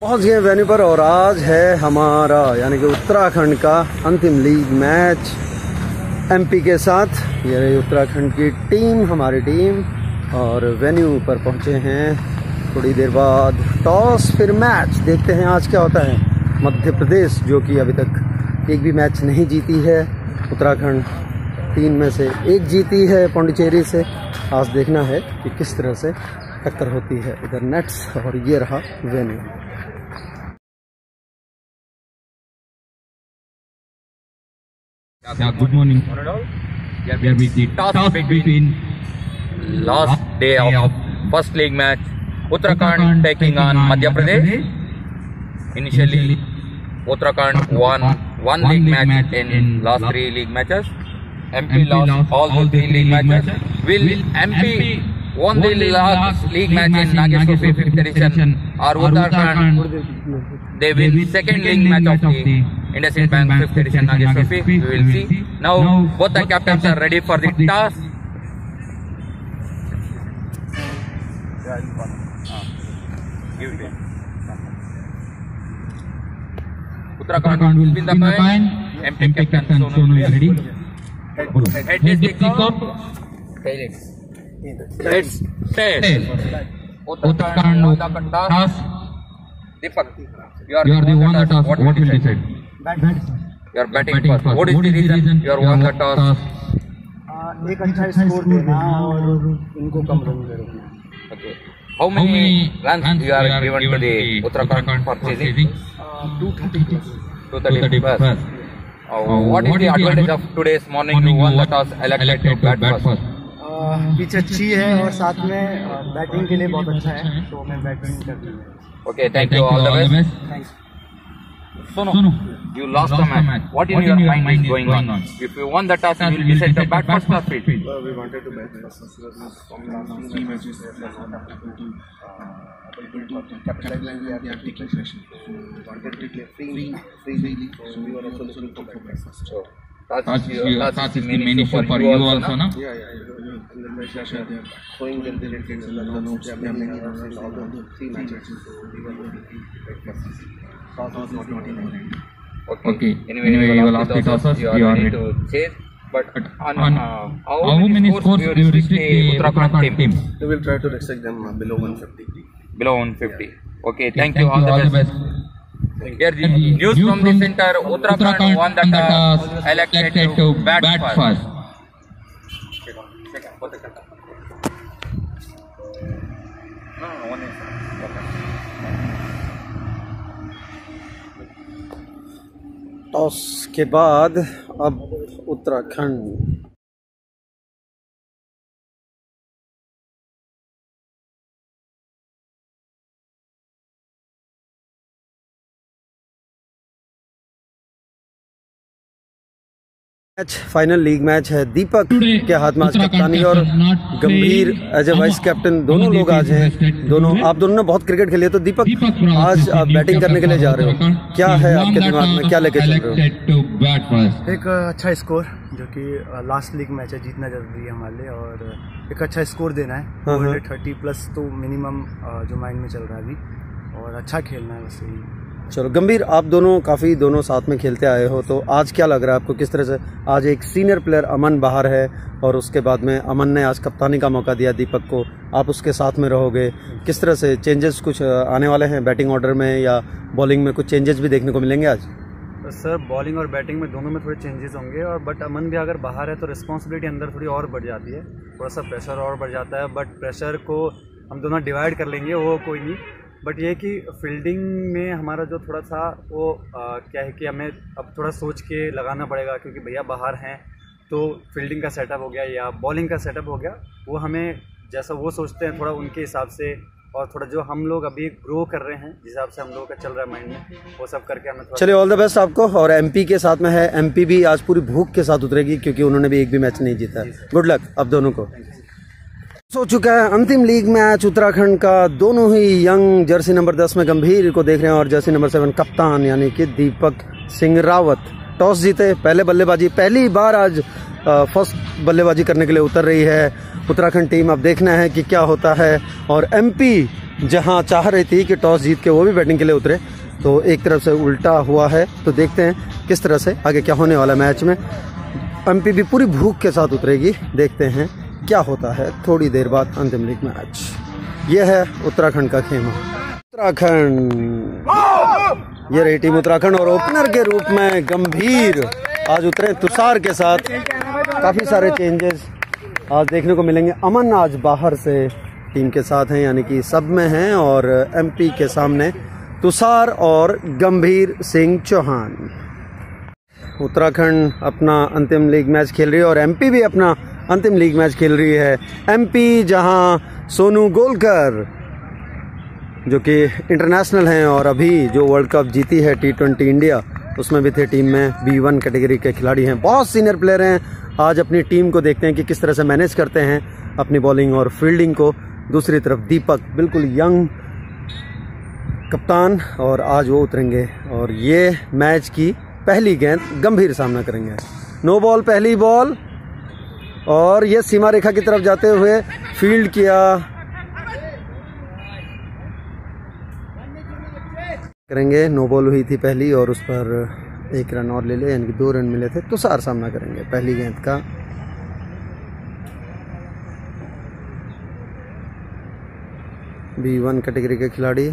पहुंच गए वेन्यू पर और आज है हमारा यानी कि उत्तराखंड का अंतिम लीग मैच एमपी के साथ। ये रही उत्तराखंड की टीम, हमारी टीम, और वेन्यू पर पहुंचे हैं। थोड़ी देर बाद टॉस फिर मैच, देखते हैं आज क्या होता है। मध्य प्रदेश जो कि अभी तक एक भी मैच नहीं जीती है, उत्तराखंड 3 में से 1 जीती है पौंडीचेरी से। आज देखना है कि किस तरह से टक्कर होती है। इधर नेट्स और ये रहा venue. Yeah, good morning. Yeah, we the toss between last day of first league match. Uttarakhand taking on Madhya Pradesh. Initially, Uttarakhand won one league match in last 3 league matches. MP lost all the 3 league matches. Will MP won the last league match in Nagesh Trophy 5th edition, or Uttarakhand they win second league match of the IndusInd Bank 5th edition Nagesh Trophy? We will see. Now both the captains are ready for the toss. Uttarakhand will win the point. MP captain Sonu is ready. Head is the kick-off. Heads. Tail. Uttarakhand toss. Deepak, you are the one that toss. What will decide? You are batting first. What is the reason you are won the toss? एक अच्छा score देना और इनको कम run देना। Okay. How many runs you are given to the Uttarakhand for chasing? 230 plus. What is the advantage of today's morning? You won the toss, elected to bat first. Pitch अच्छी है और साथ में batting के लिए बहुत अच्छा है, तो मैं बैटिंग करता हूँ। Okay, thank you. All the best. Thanks. Sonu, you lost the match. What in your mind is going on? If you won the toss, you will decide to bat first or field. We wanted to bat first. From last 3 matches, we are not able to capitalize and we are taking session. So we wanted to play freely. So we were also looking for bat first. So that's the main issue for you also, no? Yeah. And the matches they are showing them the ratings and the notes. They are making us in all the 3 matches. So we were going to bat first. Toss was not in our hand. Okay. Anyway, you will ask the tosses. You are ready to chase. But on how many scores do you restrict the Uttarakhand team? We will try to restrict them below 150. Below 150. Okay. Thank you. All the best. Here the news from the center. Uttarakhand won the toss, elected to bat first. Toss के बाद अब Uttarakhand match, final league match है। दीपक के हाथ में आज कप्तानी और गंभीर एज ए वाइस कैप्टन दोनों लोग आज हैं। आप दोनों ने बहुत क्रिकेट खेली है, तो दीपक आज आप बैटिंग करने के लिए जा रहे हो, क्या है आपके दिमाग में, क्या लेके चल रहे हो? एक अच्छा स्कोर, जो कि लास्ट लीग मैच है, जीतना जरूरी है हमारे लिए, और एक अच्छा स्कोर देना है। 30 प्लस तो मिनिमम जो माइंड में चल रहा है अभी, और अच्छा खेलना है बस यही। चलो गंभीर, आप दोनों साथ में खेलते आए हो, तो आज क्या लग रहा है आपको, किस तरह से? आज एक सीनियर प्लेयर अमन बाहर है और उसके बाद में अमन ने आज कप्तानी का मौका दिया दीपक को, आप उसके साथ में रहोगे, किस तरह से चेंजेस कुछ आने वाले हैं बैटिंग ऑर्डर में या बॉलिंग में? कुछ चेंजेस भी देखने को मिलेंगे आज? सर, बॉलिंग और बैटिंग में दोनों में थोड़े चेंजेस होंगे, और बट अमन भी अगर बाहर है तो रिस्पॉन्सिबिलिटी अंदर थोड़ी और बढ़ जाती है, थोड़ा सा प्रेशर और बढ़ जाता है, बट प्रेशर को हम दोनों डिवाइड कर लेंगे, वो कोई नहीं। बट ये कि फील्डिंग में हमारा जो थोड़ा सा वो क्या है कि हमें अब थोड़ा सोच के लगाना पड़ेगा, क्योंकि भैया बाहर हैं, तो फील्डिंग का सेटअप हो गया या बॉलिंग का सेटअप हो गया, वो हमें जैसा वो सोचते हैं थोड़ा उनके हिसाब से, और थोड़ा जो हम लोग अभी ग्रो कर रहे हैं जिस हिसाब से हम लोगों का चल रहा है माइंड में, वो सब करके हमें थोड़ा। चलिए, ऑल द बेस्ट आपको। और एमपी के साथ में है, एमपी भी आज पूरी भूख के साथ उतरेगी, क्योंकि उन्होंने भी एक भी मैच नहीं जीता। गुड लक अब दोनों को। हो चुका है अंतिम लीग मैच उत्तराखंड का। दोनों ही यंग जर्सी नंबर 10 में गंभीर को देख रहे हैं और जर्सी नंबर 7 कप्तान यानी कि दीपक सिंह रावत टॉस जीते, पहले बल्लेबाजी, पहली बार आज फर्स्ट बल्लेबाजी करने के लिए उतर रही है उत्तराखंड टीम। अब देखना है कि क्या होता है। और एमपी जहां चाह रही थी कि टॉस जीत के वो भी बैटिंग के लिए उतरे, तो एक तरफ से उल्टा हुआ है। तो देखते हैं किस तरह से आगे क्या होने वाला मैच में। एमपी भी पूरी भूख के साथ उतरेगी, देखते हैं क्या होता है थोड़ी देर बाद अंतिम लीग मैच। यह है उत्तराखंड का खेमा। उत्तराखंड, ये रही टीम उत्तराखंड और ओपनर के रूप में गंभीर आज उतरे तुषार के साथ। काफ़ी सारे चेंजेस आज देखने को मिलेंगे। अमन आज बाहर से टीम के साथ हैं, यानी कि सब में हैं, और एमपी के सामने तुषार और गंभीर सिंह चौहान। उत्तराखंड अपना अंतिम लीग मैच खेल रही है और एमपी भी अपना अंतिम लीग मैच खेल रही है। एमपी जहां सोनू गोलकर जो कि इंटरनेशनल हैं और अभी जो वर्ल्ड कप जीती है T20 इंडिया, उसमें भी थे टीम में। B1 कैटेगरी के खिलाड़ी हैं, बहुत सीनियर प्लेयर हैं। आज अपनी टीम को देखते हैं कि किस तरह से मैनेज करते हैं अपनी बॉलिंग और फील्डिंग को। दूसरी तरफ दीपक बिल्कुल यंग कप्तान, और आज वो उतरेंगे और ये मैच की पहली गेंद गंभीर सामना करेंगे। नो बॉल पहली बॉल, और ये सीमा रेखा की तरफ जाते हुए फील्ड किया करेंगे। नो बॉल हुई थी पहली और उस पर 1 रन और ले ले, यानी कि 2 रन मिले थे। तुषार सामना करेंगे पहली गेंद का। B1 कैटेगरी के खिलाड़ी।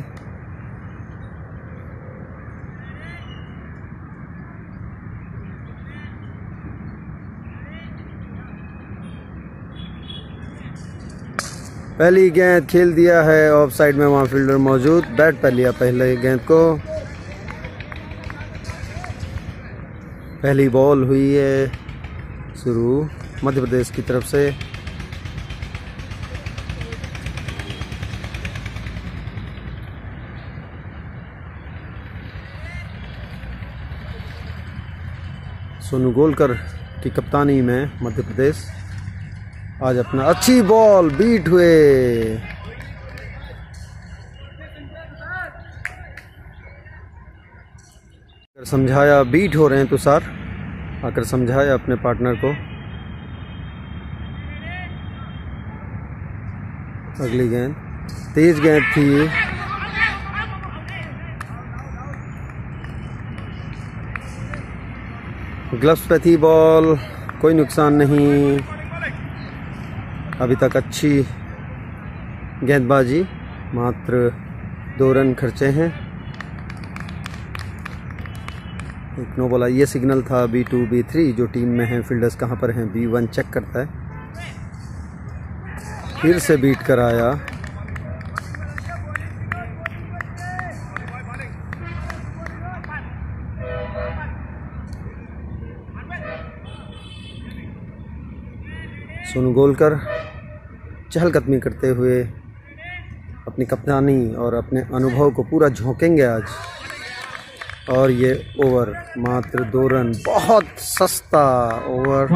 पहली गेंद खेल दिया है, ऑफ साइड में वहाँ फील्डर मौजूद, बैट पर लिया पहले गेंद को। पहली बॉल हुई है शुरू मध्य प्रदेश की तरफ से। सोनू गोलकर की कप्तानी में मध्य प्रदेश आज अपना अच्छी बॉल बीट हुए। समझाया, बीट हो रहे हैं तुषार, आकर समझाया अपने पार्टनर को। अगली गेंद तेज गेंद थी, ग्लव्स पे थी बॉल, कोई नुकसान नहीं। अभी तक अच्छी गेंदबाजी, मात्र 2 रन खर्चे हैं। एक नो बॉल, ये सिग्नल था B2 B3 जो टीम में है, फील्डर्स कहाँ पर हैं B1 चेक करता है। फिर से बीट कराया, सोनू गोलकर चहलकदमी करते हुए अपनी कप्तानी और अपने अनुभव को पूरा झोंकेंगे आज। और ये ओवर मात्र 2 रन, बहुत सस्ता ओवर,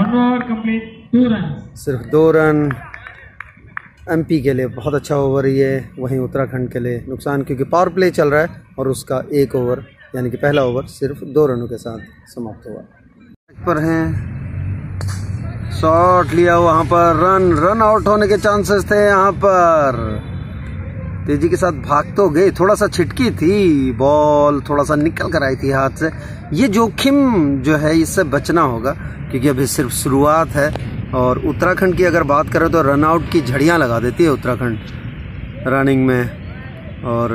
सिर्फ 2 रन एमपी के लिए बहुत अच्छा ओवर ये। वहीं उत्तराखंड के लिए नुकसान, क्योंकि पावर प्ले चल रहा है और उसका 1 ओवर यानी कि पहला ओवर सिर्फ 2 रनों के साथ समाप्त हुआ। पर हैं शॉट लिया वहां पर, रन आउट होने के चांसेस थे यहाँ पर। तेजी के साथ भाग तो गए, थोड़ा सा छिटकी थी बॉल, थोड़ा सा निकल कर आई थी हाथ से। ये जोखिम जो है इससे बचना होगा, क्योंकि अभी सिर्फ शुरुआत है। और उत्तराखंड की अगर बात करें तो रन आउट की झड़ियां लगा देती है उत्तराखंड रनिंग में। और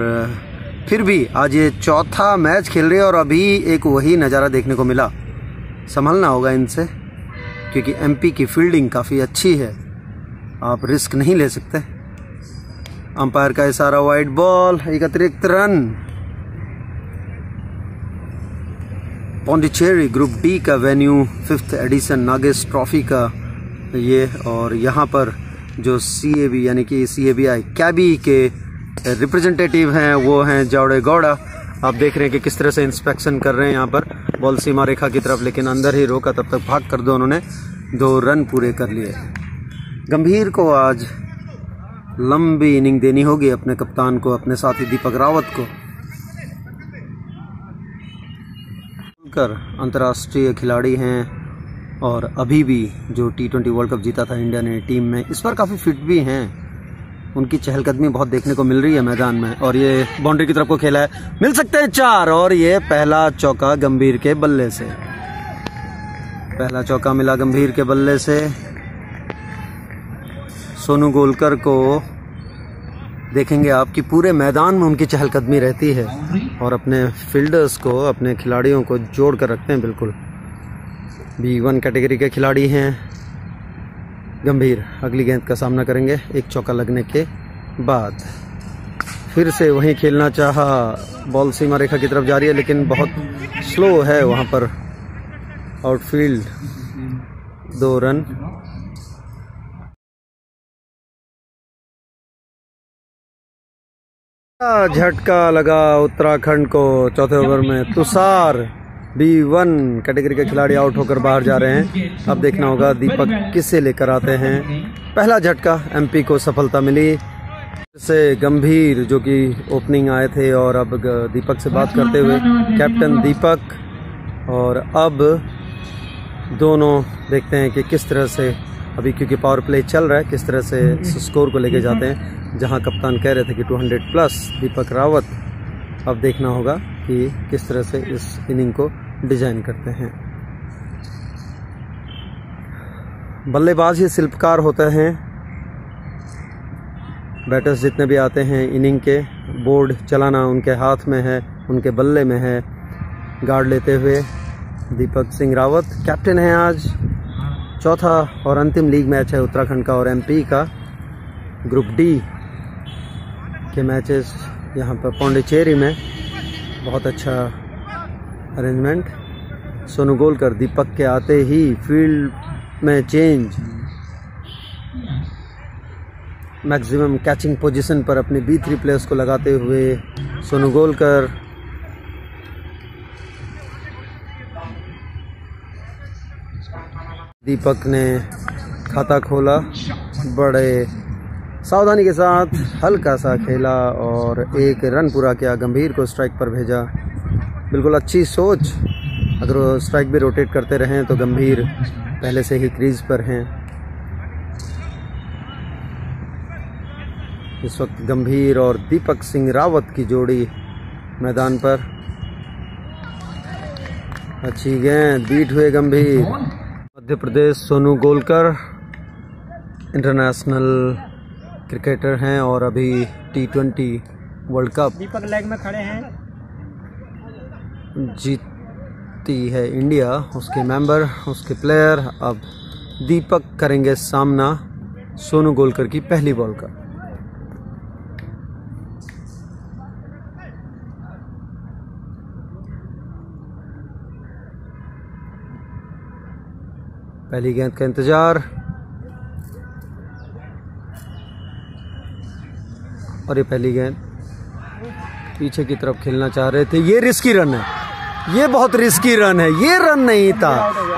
फिर भी आज ये चौथा मैच खेल रही है और अभी एक वही नज़ारा देखने को मिला। संभलना होगा इनसे, क्योंकि एमपी की फील्डिंग काफ़ी अच्छी है, आप रिस्क नहीं ले सकते। अंपायर का इशारा, वाइड बॉल, एक अतिरिक्त रन। पौंडीचेरी ग्रुप डी का venue, 5th edition Nagesh Trophy का ये। और यहाँ पर जो CAB यानी कि CABI कैबी के रिप्रेजेंटेटिव हैं वो हैं जावड़े गौड़ा। आप देख रहे हैं कि किस तरह से इंस्पेक्शन कर रहे हैं यहाँ पर बॉल सीमा रेखा की तरफ, लेकिन अंदर ही रोका, तब तक भाग कर दो उन्होंने 2 रन पूरे कर लिए। गंभीर को आज लंबी इनिंग देनी होगी अपने कप्तान को, अपने साथी दीपक रावत को। अंतर्राष्ट्रीय खिलाड़ी हैं और अभी भी जो T20 वर्ल्ड कप जीता था इंडिया ने टीम में, इस बार काफ़ी फिट भी हैं। उनकी चहलकदमी बहुत देखने को मिल रही है मैदान में। और ये बाउंड्री की तरफ को खेला है, मिल सकते हैं 4। और ये पहला चौका गंभीर के बल्ले से, पहला चौका मिला गंभीर के बल्ले से। सोनू गोलकर को देखेंगे आप कि पूरे मैदान में उनकी चहलकदमी रहती है और अपने फील्डर्स को, अपने खिलाड़ियों को जोड़ कर रखते हैं। बिल्कुल B1 कैटेगरी के खिलाड़ी हैं। गंभीर अगली गेंद का सामना करेंगे एक चौका लगने के बाद। फिर से वहीं खेलना चाहा, बॉल सीमा रेखा की तरफ जा रही है लेकिन बहुत स्लो है वहां पर आउटफील्ड। 2 रन। झटका लगा उत्तराखंड को चौथे ओवर में। तुषार B1 कैटेगरी के खिलाड़ी आउट होकर बाहर जा रहे हैं। अब देखना होगा दीपक किसे लेकर आते हैं। पहला झटका MP को सफलता मिली। से गंभीर जो कि ओपनिंग आए थे और अब दीपक से बात करते हुए कैप्टन दीपक। और अब दोनों देखते हैं कि किस तरह से अभी, क्योंकि पावर प्ले चल रहा है, किस तरह से स्कोर को लेके जाते हैं। जहां कप्तान कह रहे थे कि 200 प्लस दीपक रावत, अब देखना होगा कि किस तरह से इस इनिंग को डिजाइन करते हैं। बल्लेबाज ही शिल्पकार होते हैं। बैटर्स जितने भी आते हैं इनिंग के, बोर्ड चलाना उनके हाथ में है, उनके बल्ले में है। गार्ड लेते हुए दीपक सिंह रावत कैप्टन है। आज चौथा और अंतिम लीग मैच है उत्तराखंड का और MP का। ग्रुप D के मैचेस यहाँ पर पौंडीचेरी में। बहुत अच्छा अरेंजमेंट। सोनू गोलकर दीपक के आते ही फील्ड में चेंज, मैक्सिमम कैचिंग पोजीशन पर अपने B3 प्लेयर्स को लगाते हुए सोनू गोलकर। दीपक ने खाता खोला, बड़े सावधानी के साथ हल्का सा खेला और 1 रन पूरा किया। गंभीर को स्ट्राइक पर भेजा। बिल्कुल अच्छी सोच। अगर वो स्ट्राइक भी रोटेट करते रहें तो गंभीर पहले से ही क्रीज पर हैं। इस वक्त गंभीर और दीपक सिंह रावत की जोड़ी मैदान पर। अच्छी गेंद, बीट हुए गंभीर। मध्य प्रदेश सोनू गोलकर इंटरनेशनल क्रिकेटर हैं और अभी T20 वर्ल्ड कप दीपक लेग में खड़े हैं। जीती है इंडिया, उसके मेंबर, उसके प्लेयर। अब दीपक करेंगे सामना सोनू गोलकर की पहली बॉल का। पहली गेंद का इंतजार और ये पहली गेंद पीछे की तरफ खेलना चाह रहे थे। ये रिस्की रन है, ये बहुत रिस्की रन है। ये रन नहीं था।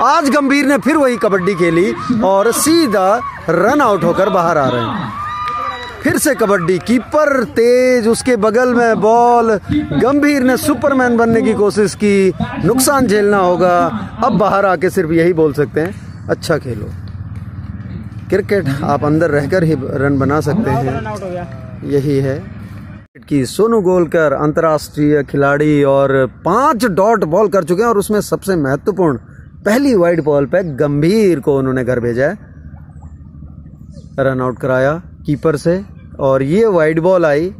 आज गंभीर ने फिर वही कबड्डी खेली और सीधा रन आउट होकर बाहर आ रहे हैं। फिर से कबड्डी, कीपर तेज, उसके बगल में बॉल। गंभीर ने सुपरमैन बनने की कोशिश की, नुकसान झेलना होगा। अब बाहर आके सिर्फ यही बोल सकते हैं, अच्छा खेलो। क्रिकेट आप अंदर रहकर ही रन बना सकते हैं, यही है कि सोनू गोलकर अंतर्राष्ट्रीय खिलाड़ी और 5 डॉट बॉल कर चुके हैं और उसमें सबसे महत्वपूर्ण पहली वाइड बॉल पे गंभीर को उन्होंने घर भेजा है, रन आउट कराया कीपर से। और ये वाइड बॉल आई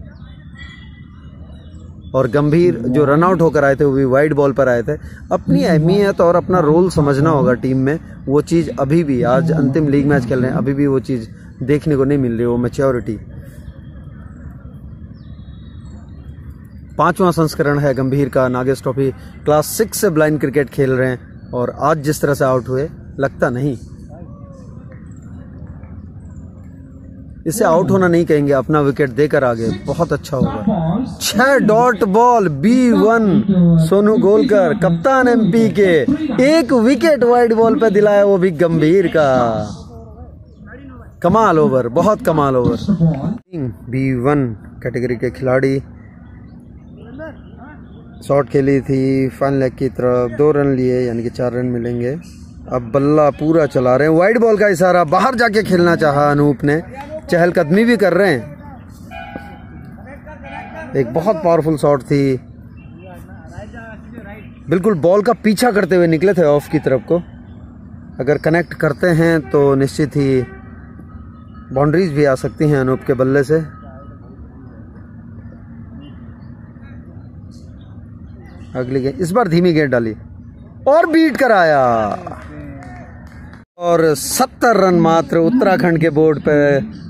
और गंभीर जो रन आउट होकर आए थे वो भी वाइड बॉल पर आए थे। अपनी अहमियत और अपना रोल समझना होगा टीम में। वो चीज़ अभी भी, आज अंतिम लीग मैच खेल रहे हैं, अभी भी वो चीज़ देखने को नहीं मिल रही, वो मैच्योरिटी। 5वां संस्करण है गंभीर का नागेश ट्रॉफी। क्लास 6 से ब्लाइंड क्रिकेट खेल रहे हैं और आज जिस तरह से आउट हुए, लगता नहीं इसे आउट होना नहीं कहेंगे, अपना विकेट देकर आगे बहुत अच्छा होगा। 6 dot ball B1 Sonu Golkar कप्तान MP के, 1 विकेट वाइड बॉल पे दिलाया, वो भी गंभीर का। कमाल ओवर, बहुत कमाल ओवर। B1 कैटेगरी के खिलाड़ी, शॉट खेली थी फाइन लेग की तरफ, 2 रन लिए, यानी कि 4 रन मिलेंगे। अब बल्ला पूरा चला रहे हैं, वाइड बॉल का इशारा, बाहर जाके खेलना चाहा अनूप ने, चहलकदमी भी कर रहे हैं। एक बहुत पावरफुल शॉट थी, बिल्कुल बॉल का पीछा करते हुए निकले थे ऑफ की तरफ को। अगर कनेक्ट करते हैं तो निश्चित ही बाउंड्रीज भी आ सकती हैं अनूप के बल्ले से। अगली गेंद, इस बार धीमी गेंद डाली और बीट कराया, और 70 रन मात्र उत्तराखंड के बोर्ड पे।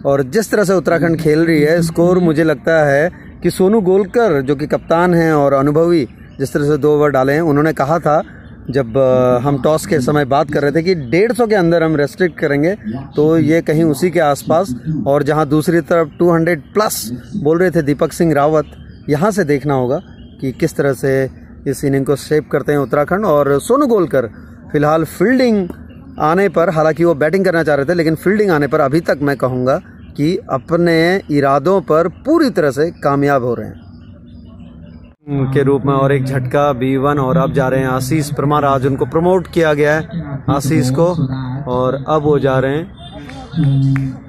और जिस तरह से उत्तराखंड खेल रही है, स्कोर मुझे लगता है कि सोनू गोलकर जो कि कप्तान हैं और अनुभवी, जिस तरह से 2 ओवर डाले हैं, उन्होंने कहा था जब हम टॉस के समय बात कर रहे थे कि 150 के अंदर हम रेस्ट्रिक्ट करेंगे, तो ये कहीं उसी के आसपास। और जहां दूसरी तरफ 200 प्लस बोल रहे थे दीपक सिंह रावत, यहाँ से देखना होगा कि किस तरह से इस इनिंग को शेप करते हैं उत्तराखंड। और सोनू गोलकर फिलहाल फील्डिंग आने पर, हालांकि वो बैटिंग करना चाह रहे थे, लेकिन फील्डिंग आने पर अभी तक मैं कहूँगा कि अपने इरादों पर पूरी तरह से कामयाब हो रहे हैं के रूप में। और एक झटका B1, और अब जा रहे हैं आशीष परमार। आज उनको प्रमोट किया गया है आशीष को, और अब वो जा रहे हैं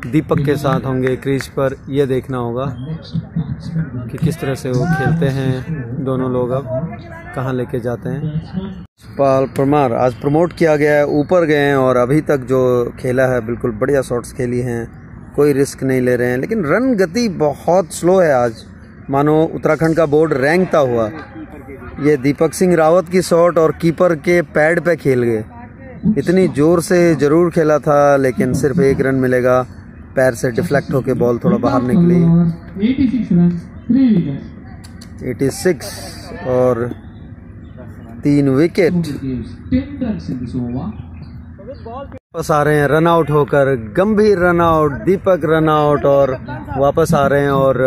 दीपक के साथ होंगे क्रीज पर। ये देखना होगा कि किस तरह से वो खेलते हैं दोनों लोग, अब कहाँ लेके जाते हैं। पाल परमार आज प्रमोट किया गया है, ऊपर गए हैं, और अभी तक जो खेला है बिल्कुल बढ़िया शॉट्स खेली हैं, कोई रिस्क नहीं ले रहे हैं। लेकिन रन गति बहुत स्लो है आज, मानो उत्तराखंड का बोर्ड रेंगता हुआ। ये दीपक सिंह रावत की शॉट और कीपर के पैड पे खेल गए। इतनी जोर से जरूर खेला था, लेकिन सिर्फ 1 रन मिलेगा। पैर से डिफ्लेक्ट होके बॉल थोड़ा बाहर निकली। 86 और 3 विकेट। वापस आ रहे हैं रन आउट होकर, गंभीर रन आउट, दीपक रन आउट, और वापस आ रहे हैं। और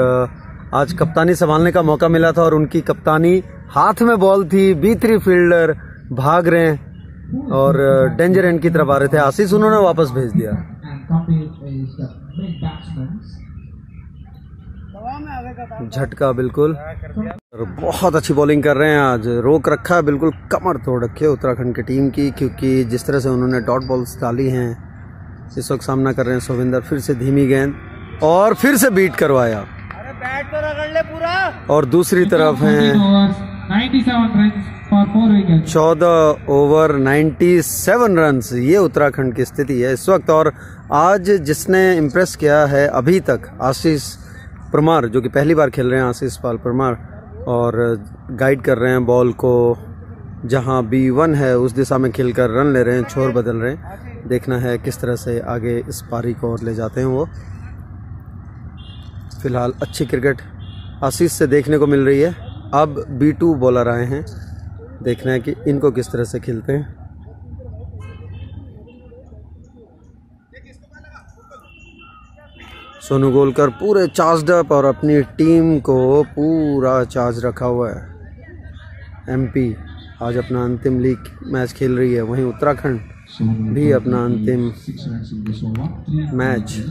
आज कप्तानी संभालने का मौका मिला था, और उनकी कप्तानी, हाथ में बॉल थी, B3 फील्डर भाग रहे हैं और डेंजर एंड की तरफ आ रहे थे। आशीष उन्होंने वापस भेज दिया। झटका बिल्कुल, बहुत अच्छी बॉलिंग कर रहे हैं आज। रोक रखा है, बिल्कुल कमर तोड़ रखी है उत्तराखंड की टीम की, क्योंकि जिस तरह से उन्होंने डॉट बॉल्स डाली हैं, इस वक्त सामना कर रहे हैं सोविंदर। फिर से धीमी गेंद और फिर से बीट करवाया। बैट तो रगड़ ले पूरा। और दूसरी तरफ हैं 14 ओवर 97 रन। ये उत्तराखंड की स्थिति है इस वक्त। और आज जिसने इम्प्रेस किया है अभी तक, आशीष परमार, जो कि पहली बार खेल रहे हैं, आशीष पाल परमार, और गाइड कर रहे हैं बॉल को, जहां B1 है उस दिशा में खेलकर रन ले रहे हैं, छोर बदल रहे हैं। देखना है किस तरह से आगे इस पारी को और ले जाते हैं वो। फिलहाल अच्छी क्रिकेट आशीष से देखने को मिल रही है। अब B2 बॉलर आए हैं, देखना है कि इनको किस तरह से खेलते हैं। सोनू गोलकर पूरे चार्ज्ड अप और अपनी टीम को पूरा चार्ज रखा हुआ है। MP आज अपना अंतिम लीग मैच खेल रही है, वहीं उत्तराखंड भी अपना अंतिम मैच।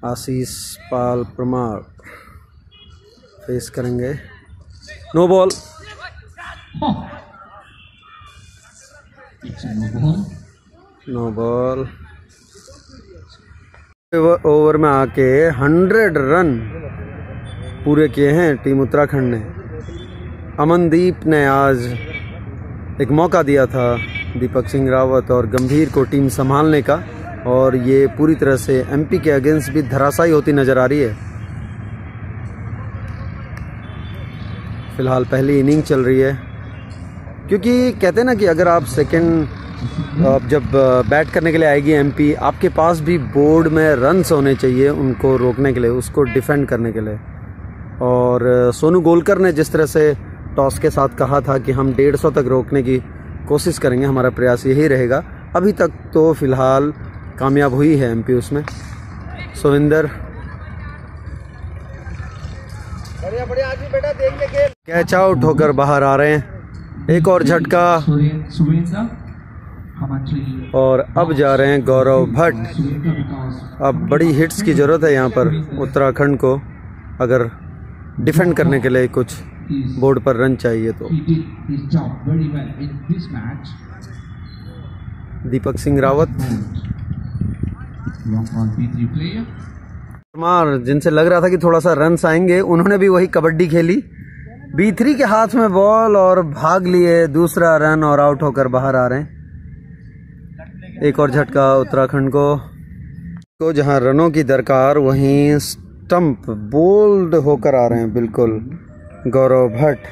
आशीष पाल परमार फेस करेंगे। No ball, no ball. Over में आके 100 रन पूरे किए हैं टीम उत्तराखंड ने। अमनदीप ने आज एक मौका दिया था दीपक सिंह रावत और गंभीर को टीम संभालने का, और ये पूरी तरह से MP के अगेंस्ट भी धराशायी होती नजर आ रही है। फिलहाल पहली इनिंग चल रही है, क्योंकि कहते हैं ना कि अगर आप जब बैट करने के लिए आएगी MP, आपके पास भी बोर्ड में रन्स होने चाहिए उनको रोकने के लिए, उसको डिफेंड करने के लिए। और सोनू गोलकर ने जिस तरह से टॉस के साथ कहा था कि हम 150 तक रोकने की कोशिश करेंगे, हमारा प्रयास यही रहेगा। अभी तक तो फिलहाल कामयाब हुई है MP उसमें। सोविंदर कैच आउट होकर बाहर आ रहे हैं। एक और झटका, और अब जा रहे हैं गौरव भट्ट। अब बड़ी हिट्स की जरूरत है यहाँ पर उत्तराखंड को, अगर डिफेंड करने के लिए कुछ बोर्ड पर रन चाहिए तो। दीपक सिंह रावत कुमार, जिनसे लग रहा था कि थोड़ा सा रन्स आएंगे, उन्होंने भी वही कबड्डी खेली। B3 के हाथ में बॉल और भाग लिए दूसरा रन और आउट होकर बाहर आ रहे हैं। एक और झटका उत्तराखंड को जहां रनों की दरकार वहीं स्टंप बोल्ड होकर आ रहे हैं। बिल्कुल गौरव भट्ट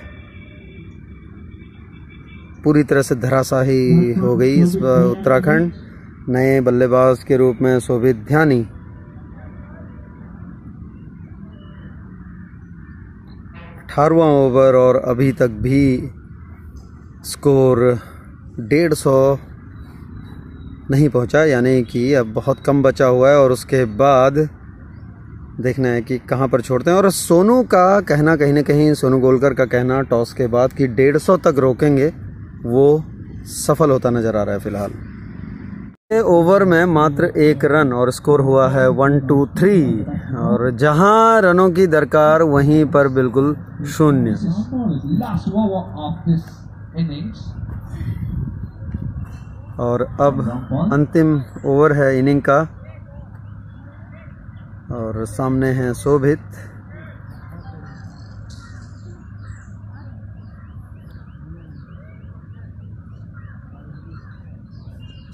पूरी तरह से धराशाही हो गई इस उत्तराखंड। नए बल्लेबाज के रूप में शोभित ध्यानी। 18वां ओवर और अभी तक भी स्कोर 150 नहीं पहुंचा, यानी कि अब बहुत कम बचा हुआ है और उसके बाद देखना है कि कहां पर छोड़ते हैं। और सोनू का कहना, कहीं ना कहीं सोनू गोलकर का कहना टॉस के बाद कि 150 तक रोकेंगे, वो सफल होता नजर आ रहा है फिलहाल। ओवर में मात्र 1 रन और स्कोर हुआ है 1-2-3 और जहां रनों की दरकार वहीं पर बिल्कुल शून्य। और अब अंतिम ओवर है इनिंग का और सामने हैं शोभित।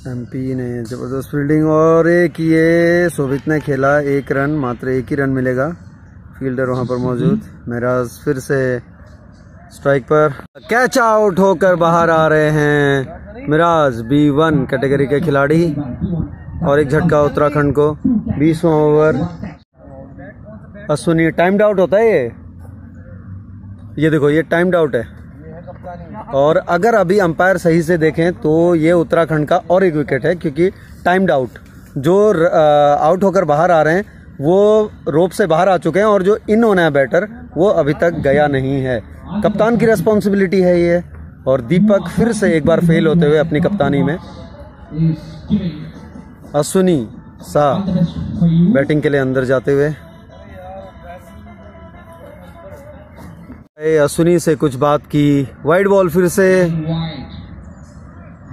एमपी ने जबरदस्त फील्डिंग और एक ये शोभित ने खेला 1 रन, मात्र 1 ही रन मिलेगा। फील्डर वहां पर मौजूद। महराज फिर से स्ट्राइक पर, कैच आउट होकर बाहर आ रहे हैं मिराज, B1 कैटेगरी के खिलाड़ी। और एक झटका उत्तराखंड को। 20वां ओवर। अश्विनी टाइम्ड आउट होता है ये देखो, ये टाइम्ड आउट है। और अगर अभी अंपायर सही से देखें तो ये उत्तराखंड का और एक विकेट है, क्योंकि टाइम्ड आउट, जो आउट होकर बाहर आ रहे हैं वो रोप से बाहर आ चुके हैं और जो इन होना है बैटर वो अभी तक गया नहीं है। कप्तान की रिस्पॉन्सिबिलिटी है ये। और दीपक फिर से एक बार फेल होते हुए अपनी कप्तानी में। अश्विनी शाह बैटिंग के लिए अंदर जाते हुए। अश्विनी से कुछ बात की, वाइड बॉल फिर से।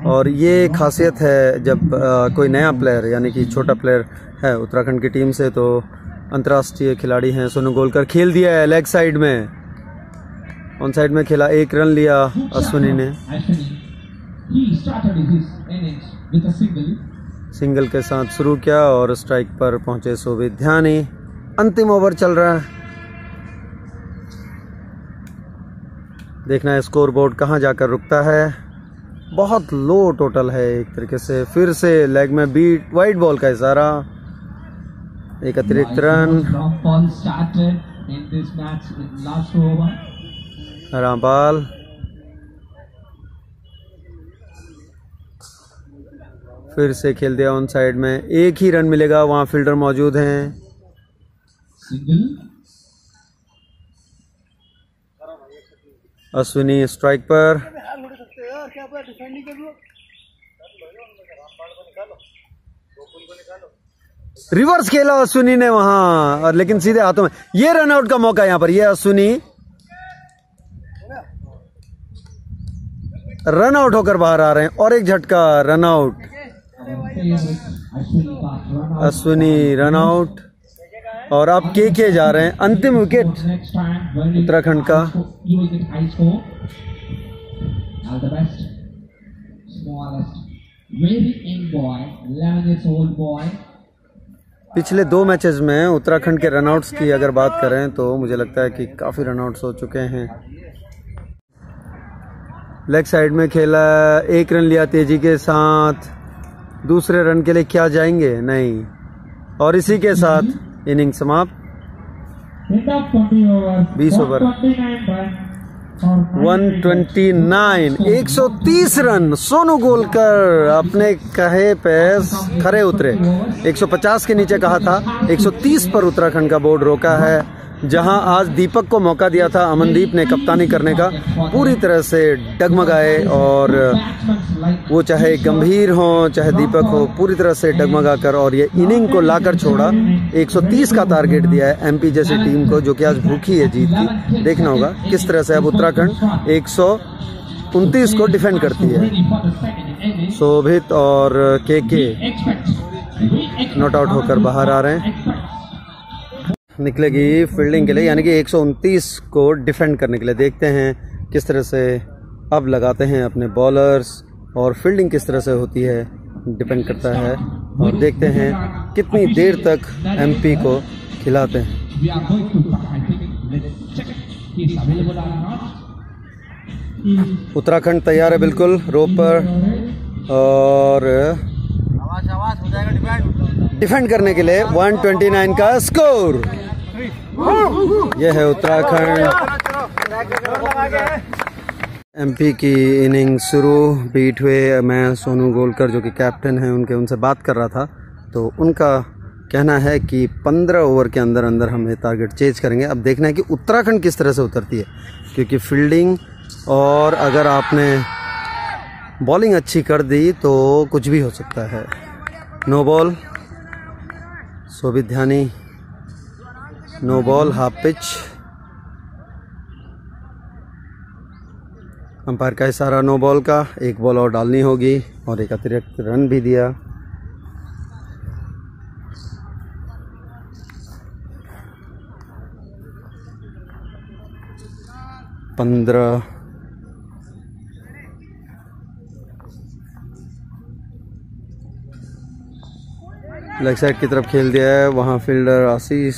और ये खासियत है जब कोई नया प्लेयर यानी कि छोटा प्लेयर है उत्तराखंड की टीम से, तो अंतर्राष्ट्रीय खिलाड़ी हैं। सोनू गोलकर खेल दिया है लेग साइड में, ऑन साइड में खेला, 1 रन लिया अश्विनी ने। सिंगल के साथ शुरू किया और स्ट्राइक पर पहुंचे शोभित ध्यानी। अंतिम ओवर चल रहा है। देखना है स्कोर बोर्ड कहां जाकर रुकता है। बहुत लो टोटल है एक तरीके से। फिर से लेग में बीट, वाइड बॉल का इशारा, एक अतिरिक्त रन। रामपाल फिर से खेल दिया ऑन साइड में, 1 ही रन मिलेगा, वहां फील्डर मौजूद हैं। अश्विनी स्ट्राइक पर। रिवर्स खेला अश्विनी ने वहां, और लेकिन सीधे हाथों में। ये रन आउट का मौका यहां पर, ये अश्विनी रन आउट होकर बाहर आ रहे हैं। और एक झटका, run out. Ashwini run out और अब के जा रहे हैं। अंतिम विकेट उत्तराखंड का। पिछले 2 मैचेस में उत्तराखंड के रनआउट्स की अगर बात करें तो मुझे लगता है कि काफी रनआउट्स हो चुके हैं। लेग साइड में खेला, 1 रन लिया तेजी के साथ। दूसरे रन के लिए क्या जाएंगे? नहीं। और इसी के साथ इनिंग समाप्त। 20 ओवर 129, 130 रन। सोनू गोलकर अपने कहे पे खरे उतरे। 150 के नीचे कहा था, 130 पर उत्तराखंड का बोर्ड रोका है। जहां आज दीपक को मौका दिया था अमनदीप ने कप्तानी करने का, पूरी तरह से डगमगाए। और वो चाहे गंभीर हो चाहे दीपक हो, पूरी तरह से डगमगा कर और ये इनिंग को लाकर छोड़ा। 130 का टारगेट दिया है एमपी जैसी टीम को, जो कि आज भूखी है जीत की। देखना होगा किस तरह से अब उत्तराखंड 129 को डिफेंड करती है। शोभित और के नॉट आउट होकर बाहर आ रहे हैं। निकलेगी फील्डिंग के लिए, यानी कि 129 को डिफेंड करने के लिए। देखते हैं किस तरह से अब लगाते हैं अपने बॉलर्स, और फील्डिंग किस तरह से होती है डिपेंड करता है। और देखते हैं कितनी देर तक एमपी को खिलाते हैं। उत्तराखंड तैयार है बिल्कुल रोप पर, और डिफेंड करने के लिए 129 का स्कोर। यह है उत्तराखंड। एमपी की इनिंग शुरू, बीट हुए। मैं सोनू गोलकर जो कि कैप्टन हैं उनसे बात कर रहा था, तो उनका कहना है कि 15 ओवर के अंदर अंदर हम ये टारगेट चेज करेंगे। अब देखना है कि उत्तराखंड किस तरह से उतरती है, क्योंकि फील्डिंग और अगर आपने बॉलिंग अच्छी कर दी तो कुछ भी हो सकता है। No ball, Shobhit Dhyani, no ball, half pitch. Umpire का इशारा नो बॉल का, एक बॉल और डालनी होगी, और एक अतिरिक्त रन भी दिया। पंद्रह लेग साइड की तरफ खेल दिया है, वहाँ फील्डर आशीष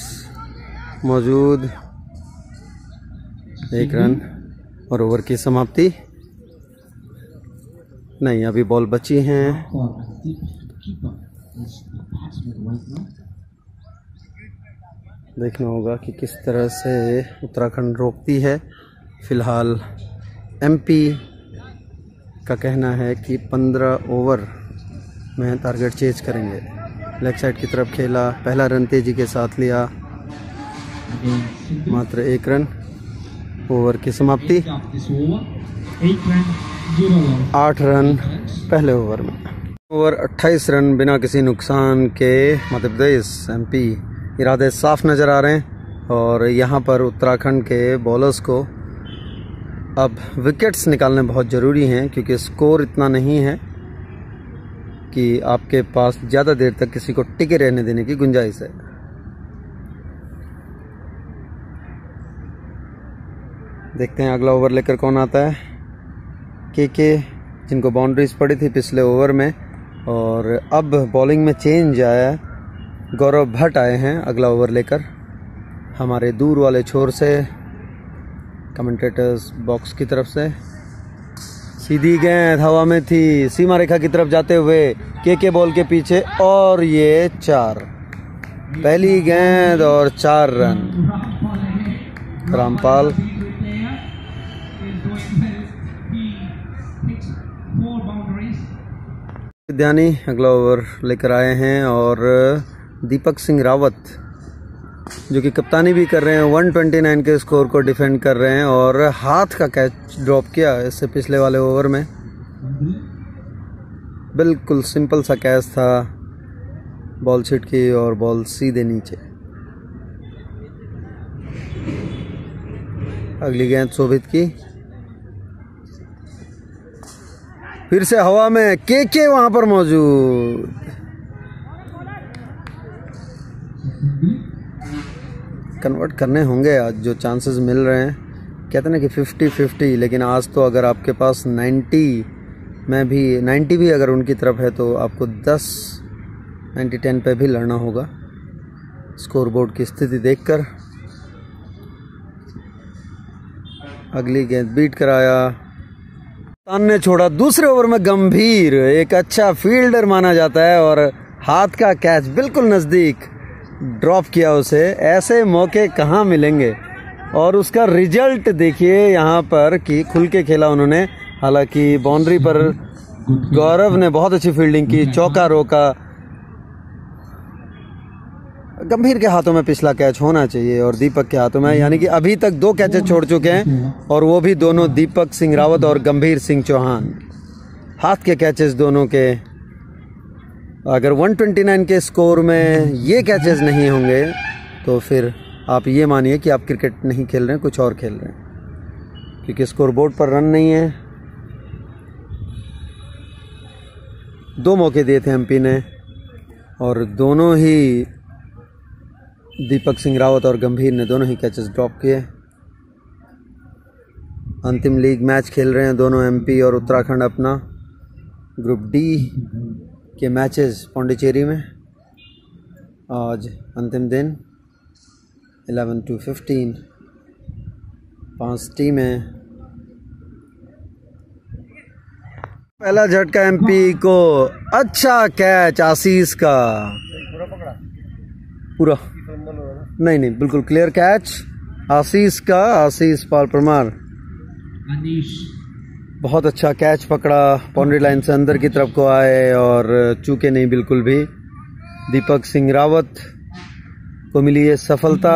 मौजूद। एक रन और ओवर की समाप्ति। नहीं, अभी बॉल बची हैं। देखना होगा कि किस तरह से उत्तराखंड रोकती है। फिलहाल एमपी का कहना है कि 15 ओवर में टारगेट चेज करेंगे। लेग साइड की तरफ खेला, पहला रन तेजी के साथ लिया, मात्र एक रन। ओवर की समाप्ति, 8 रन पहले ओवर में। ओवर 28 रन बिना किसी नुकसान के मध्य प्रदेश एमपी। इरादे साफ नज़र आ रहे हैं, और यहाँ पर उत्तराखंड के बॉलर्स को अब विकेट्स निकालने बहुत ज़रूरी हैं, क्योंकि स्कोर इतना नहीं है कि आपके पास ज़्यादा देर तक किसी को टिके रहने देने की गुंजाइश है। देखते हैं अगला ओवर लेकर कौन आता है। के जिनको बाउंड्रीज पड़ी थी पिछले ओवर में, और अब बॉलिंग में चेंज आया है। गौरव भट्ट आए हैं अगला ओवर लेकर, हमारे दूर वाले छोर से, कमेंटेटर्स बॉक्स की तरफ से। सीधी गेंद हवा में थी, सीमा रेखा की तरफ जाते हुए के बॉल के पीछे, और ये 4। पहली गेंद और 4 रन। रामपाल ध्यानी अगला ओवर लेकर आए हैं, और दीपक सिंह रावत जो कि कप्तानी भी कर रहे हैं, 129 के स्कोर को डिफेंड कर रहे हैं, और हाथ का कैच ड्रॉप किया इससे पिछले वाले ओवर में। बिल्कुल सिंपल सा कैच था, बॉल छिटकी और बॉल सीधे नीचे। अगली गेंद शोभित की, फिर से हवा में के वहां पर मौजूद। कन्वर्ट करने होंगे आज जो चांसेस मिल रहे हैं। कहते हैं कि 50-50, लेकिन आज तो अगर आपके पास 90 भी अगर उनकी तरफ है तो आपको 90-10 पे भी लड़ना होगा स्कोर बोर्ड की स्थिति देखकर। अगली गेंद बीट कराया, तान ने छोड़ा। दूसरे ओवर में गंभीर, एक अच्छा फील्डर माना जाता है, और हाथ का कैच बिल्कुल नज़दीक ड्रॉप किया उसे। ऐसे मौके कहाँ मिलेंगे, और उसका रिजल्ट देखिए यहाँ पर कि खुल के खेला उन्होंने। हालांकि बाउंड्री पर गौरव ने बहुत अच्छी फील्डिंग की, चौका रोका। गंभीर के हाथों में पिछला कैच होना चाहिए और दीपक के हाथों में, यानी कि अभी तक 2 कैचेस छोड़ चुके हैं और वो भी दोनों दीपक सिंह रावत और गंभीर सिंह चौहान। हाथ के कैचेस दोनों के। अगर 129 के स्कोर में ये कैचेस नहीं होंगे तो फिर आप ये मानिए कि आप क्रिकेट नहीं खेल रहे हैं, कुछ और खेल रहे हैं, क्योंकि स्कोर बोर्ड पर रन नहीं है। 2 मौके दिए थे एमपी ने और दोनों ही दीपक सिंह रावत और गंभीर ने दोनों ही कैचेस ड्रॉप किए। अंतिम लीग मैच खेल रहे हैं दोनों एमपी और उत्तराखंड अपना। ग्रुप डी के मैचेस पौंडीचेरी में। आज अंतिम दिन 11 to 15 5 टीमें। पहला झटका एमपी को, अच्छा कैच आशीष का, पूरा नहीं बिल्कुल क्लियर कैच आशीष का। आशीष पाल परमार बहुत अच्छा कैच पकड़ा, बाउंड्री लाइन से अंदर की तरफ को आए और चूके नहीं बिल्कुल भी। दीपक सिंह रावत को मिली ये सफलता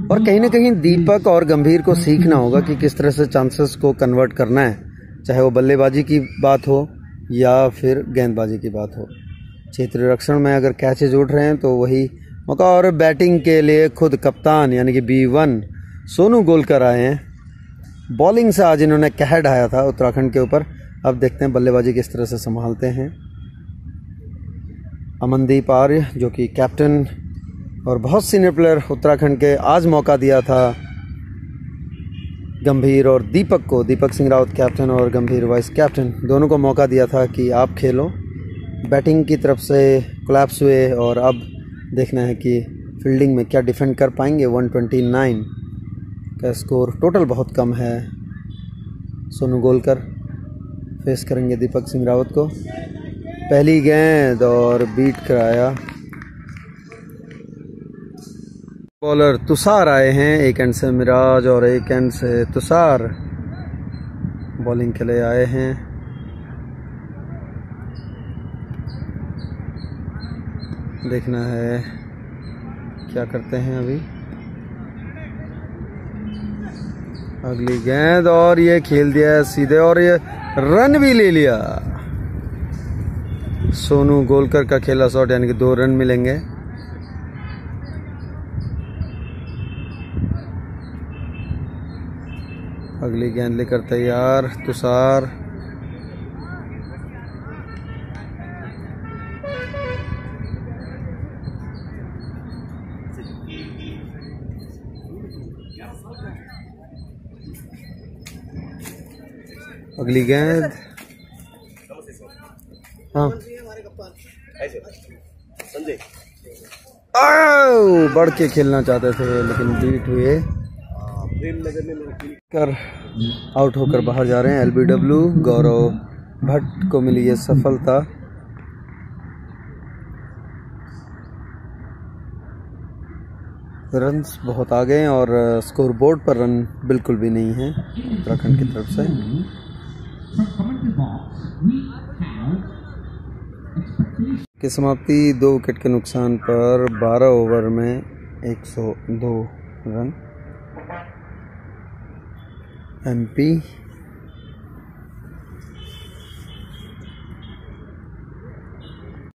और कहीं ना कहीं दीपक और गंभीर को सीखना होगा कि किस तरह से चांसेस को कन्वर्ट करना है, चाहे वो बल्लेबाजी की बात हो या फिर गेंदबाजी की बात हो। क्षेत्रीय रक्षण में अगर कैचेज उठ रहे हैं तो वही मौका। और बैटिंग के लिए खुद कप्तान यानी कि B1 सोनू गोलकर आए हैं। बॉलिंग से आज इन्होंने कहर ढाया था उत्तराखंड के ऊपर। अब देखते हैं बल्लेबाजी किस तरह से संभालते हैं। अमनदीप आर्य जो कि कैप्टन और बहुत सीनियर प्लेयर उत्तराखंड के, आज मौका दिया था गंभीर और दीपक को। दीपक सिंह रावत कैप्टन और गंभीर वाइस कैप्टन, दोनों को मौका दिया था कि आप खेलो। बैटिंग की तरफ से कोलैप्स हुए और अब देखना है कि फील्डिंग में क्या डिफेंड कर पाएंगे। 129 का स्कोर, टोटल बहुत कम है। सोनू गोलकर फेस करेंगे दीपक सिंह रावत को। पहली गेंद और बीट कराया। बॉलर तुषार आए हैं, एक एंड से मिराज और एक एंड से तुषार बॉलिंग के लिए आए हैं। देखना है क्या करते हैं अभी। अगली गेंद और ये खेल दिया है सीधे और ये रन भी ले लिया। सोनू गोलकर का खेला शॉट, यानी कि 2 रन मिलेंगे। अगली गेंद लेकर तैयार तुषार। अगली गेंद, हाँ बढ़ के खेलना चाहते थे लेकिन बीट हुए कर आउट होकर बाहर जा रहे हैं। LBW गौरव भट्ट को मिली ये सफलता। रन्स बहुत आ गए और स्कोर बोर्ड पर रन बिल्कुल भी नहीं है उत्तराखंड की तरफ से। की समाप्ति 2 विकेट के नुकसान पर 12 ओवर में 102 रन। एमपी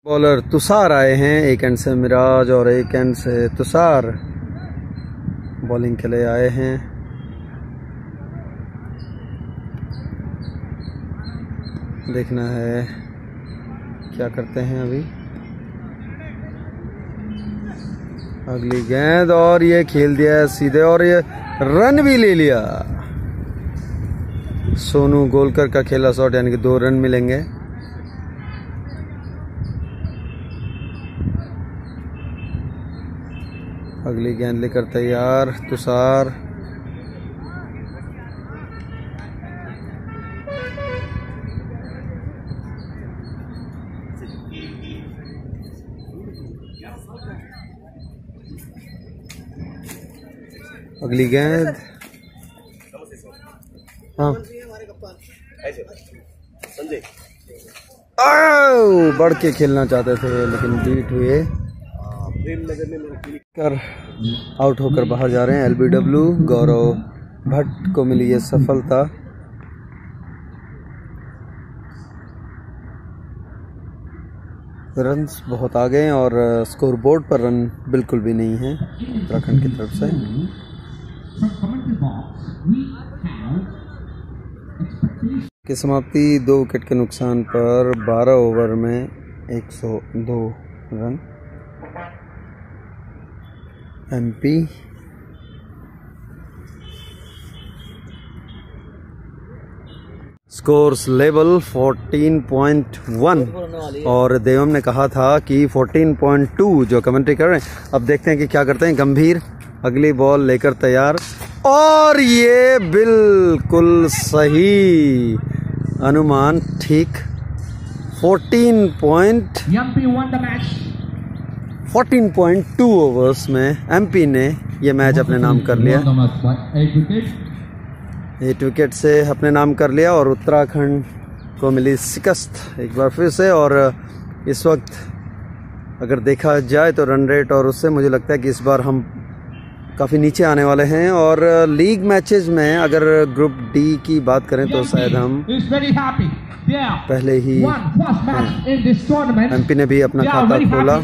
बॉलर तुषार आए हैं, एक एंड से मिराज और एक एंड से तुषार बॉलिंग के लिए आए हैं। देखना है क्या करते हैं अभी। अगली गेंद और ये खेल दिया है सीधे और ये रन भी ले लिया। सोनू गोलकर का खेला शॉट, यानी कि 2 रन मिलेंगे। अगली गेंद लेकर तैयार तुषार। अगली गेंद, हाँ बढ़ के खेलना चाहते थे लेकिन बीट हुए कर आउट होकर बाहर जा रहे हैं। LBW गौरव भट्ट को मिली ये सफलता। रन्स बहुत आ गए और स्कोर बोर्ड पर रन बिल्कुल भी नहीं है उत्तराखंड की तरफ से। की समाप्ति 2 विकेट के नुकसान पर 12 ओवर में 102 रन। MP स्कोर्स लेवल 14.1 और देवम ने कहा था कि 14.2 जो कमेंट्री कर रहे हैं। अब देखते हैं कि क्या करते हैं। गंभीर अगली बॉल लेकर तैयार और ये बिल्कुल सही अनुमान ठीक। 14.2 ओवर्स में MP ने ये मैच अपने नाम कर लिया। 8 विकेट से अपने नाम कर लिया और उत्तराखंड को मिली शिकस्त एक बार फिर से। और इस वक्त अगर देखा जाए तो रन रेट और उससे मुझे लगता है कि इस बार हम काफ़ी नीचे आने वाले हैं। और लीग मैचेस में अगर ग्रुप D की बात करें तो शायद हम पहले ही MP ने भी अपना खाता खोला।